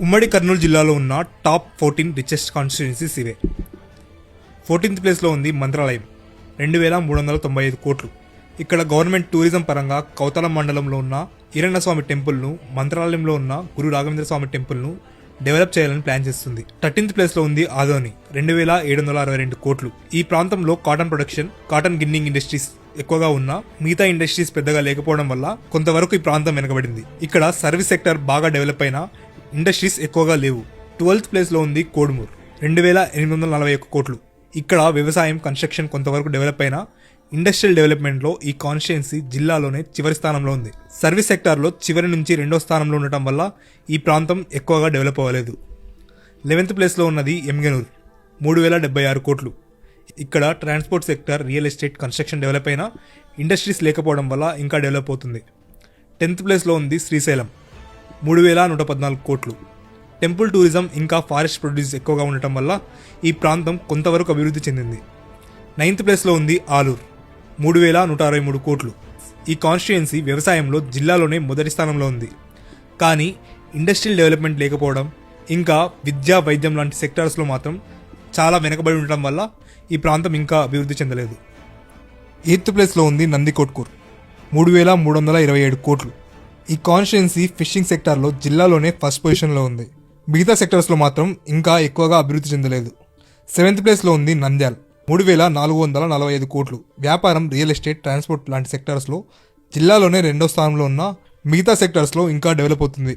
ఉమ్మడి కర్నూలు జిల్లాలో ఉన్న టాప్ 14 రిచెస్ట్ కాన్స్టిట్యుయెన్సీస్ ఇవే. 14th ప్లేస్లో ఉంది మంత్రాలయం, 2,395 కోట్లు. ఇక్కడ గవర్నమెంట్ టూరిజం పరంగా కౌతలం మండలంలో ఉన్న ఈరన్నస్వామి టెంపుల్ను, మంత్రాలయంలో ఉన్న గురు రాఘవేంద్ర స్వామి టెంపుల్ను డెవలప్ చేయాలని ప్లాన్ చేస్తుంది. 13th ప్లేస్లో ఉంది ఆదోని, 2,762 కోట్లు. ఈ ప్రాంతంలో కాటన్ ప్రొడక్షన్, కాటన్ గిన్నింగ్ ఇండస్ట్రీస్ ఎక్కువగా ఉన్నా మిగతా ఇండస్ట్రీస్ పెద్దగా లేకపోవడం వల్ల కొంతవరకు ఈ ప్రాంతం వెనకబడింది. ఇక్కడ సర్వీస్ సెక్టర్ బాగా డెవలప్ అయినా ఇండస్ట్రీస్ ఎక్కువగా లేవు. 12th ప్లేస్లో ఉంది కోడుమూర్, 2,841 కోట్లు. ఇక్కడ వ్యవసాయం, కన్స్ట్రక్షన్ కొంతవరకు డెవలప్ అయినా ఇండస్ట్రియల్ డెవలప్మెంట్లో ఈ కాన్స్టిట్యుయెన్సీ జిల్లాలోనే చివరి స్థానంలో ఉంది. సర్వీస్ సెక్టార్లో చివరి నుంచి 2వ స్థానంలో ఉండటం వల్ల ఈ ప్రాంతం ఎక్కువగా డెవలప్ అవ్వలేదు. 11th ప్లేస్లో ఉన్నది ఎమ్గనూర్, 3,076 కోట్లు. ఇక్కడ transport sector, real estate, construction develop అయినా ఇండస్ట్రీస్ లేకపోవడం వల్ల ఇంకా డెవలప్ అవుతుంది. 10th ప్లేస్లో ఉంది శ్రీశైలం, 3,114 కోట్లు. టెంపుల్ టూరిజం ఇంకా ఫారెస్ట్ ప్రొడ్యూస్ ఎక్కువగా ఉండటం వల్ల ఈ ప్రాంతం కొంతవరకు అభివృద్ధి చెందింది. 9th ప్లేస్లో ఉంది ఆలూర్, 3,163 కోట్లు. ఈ కాన్స్టిట్యుయెన్సీ వ్యవసాయంలో జిల్లాలోనే మొదటి స్థానంలో ఉంది. కానీ ఇండస్ట్రియల్ డెవలప్మెంట్ లేకపోవడం, ఇంకా విద్యా, వైద్యం లాంటి సెక్టార్స్లో మాత్రం చాలా వెనకబడి ఉండటం వల్ల ఈ ప్రాంతం ఇంకా అభివృద్ధి చెందలేదు. 8th ప్లేస్లో ఉంది నందికొట్కూర్, 3,327 కోట్లు. ఈ కాన్స్టిట్యుయెన్సీ ఫిషింగ్ సెక్టార్లో జిల్లాలోనే ఫస్ట్ పొజిషన్లో ఉంది. మిగతా సెక్టార్స్లో మాత్రం ఇంకా ఎక్కువగా అభివృద్ధి చెందలేదు. 7th ప్లేస్లో ఉంది నంద్యాల్, 3,445 కోట్లు. వ్యాపారం, రియల్ ఎస్టేట్, ట్రాన్స్పోర్ట్ లాంటి సెక్టార్స్లో జిల్లాలోనే 2వ స్థానంలో ఉన్న మిగతా సెక్టార్స్లో ఇంకా డెవలప్ అవుతుంది.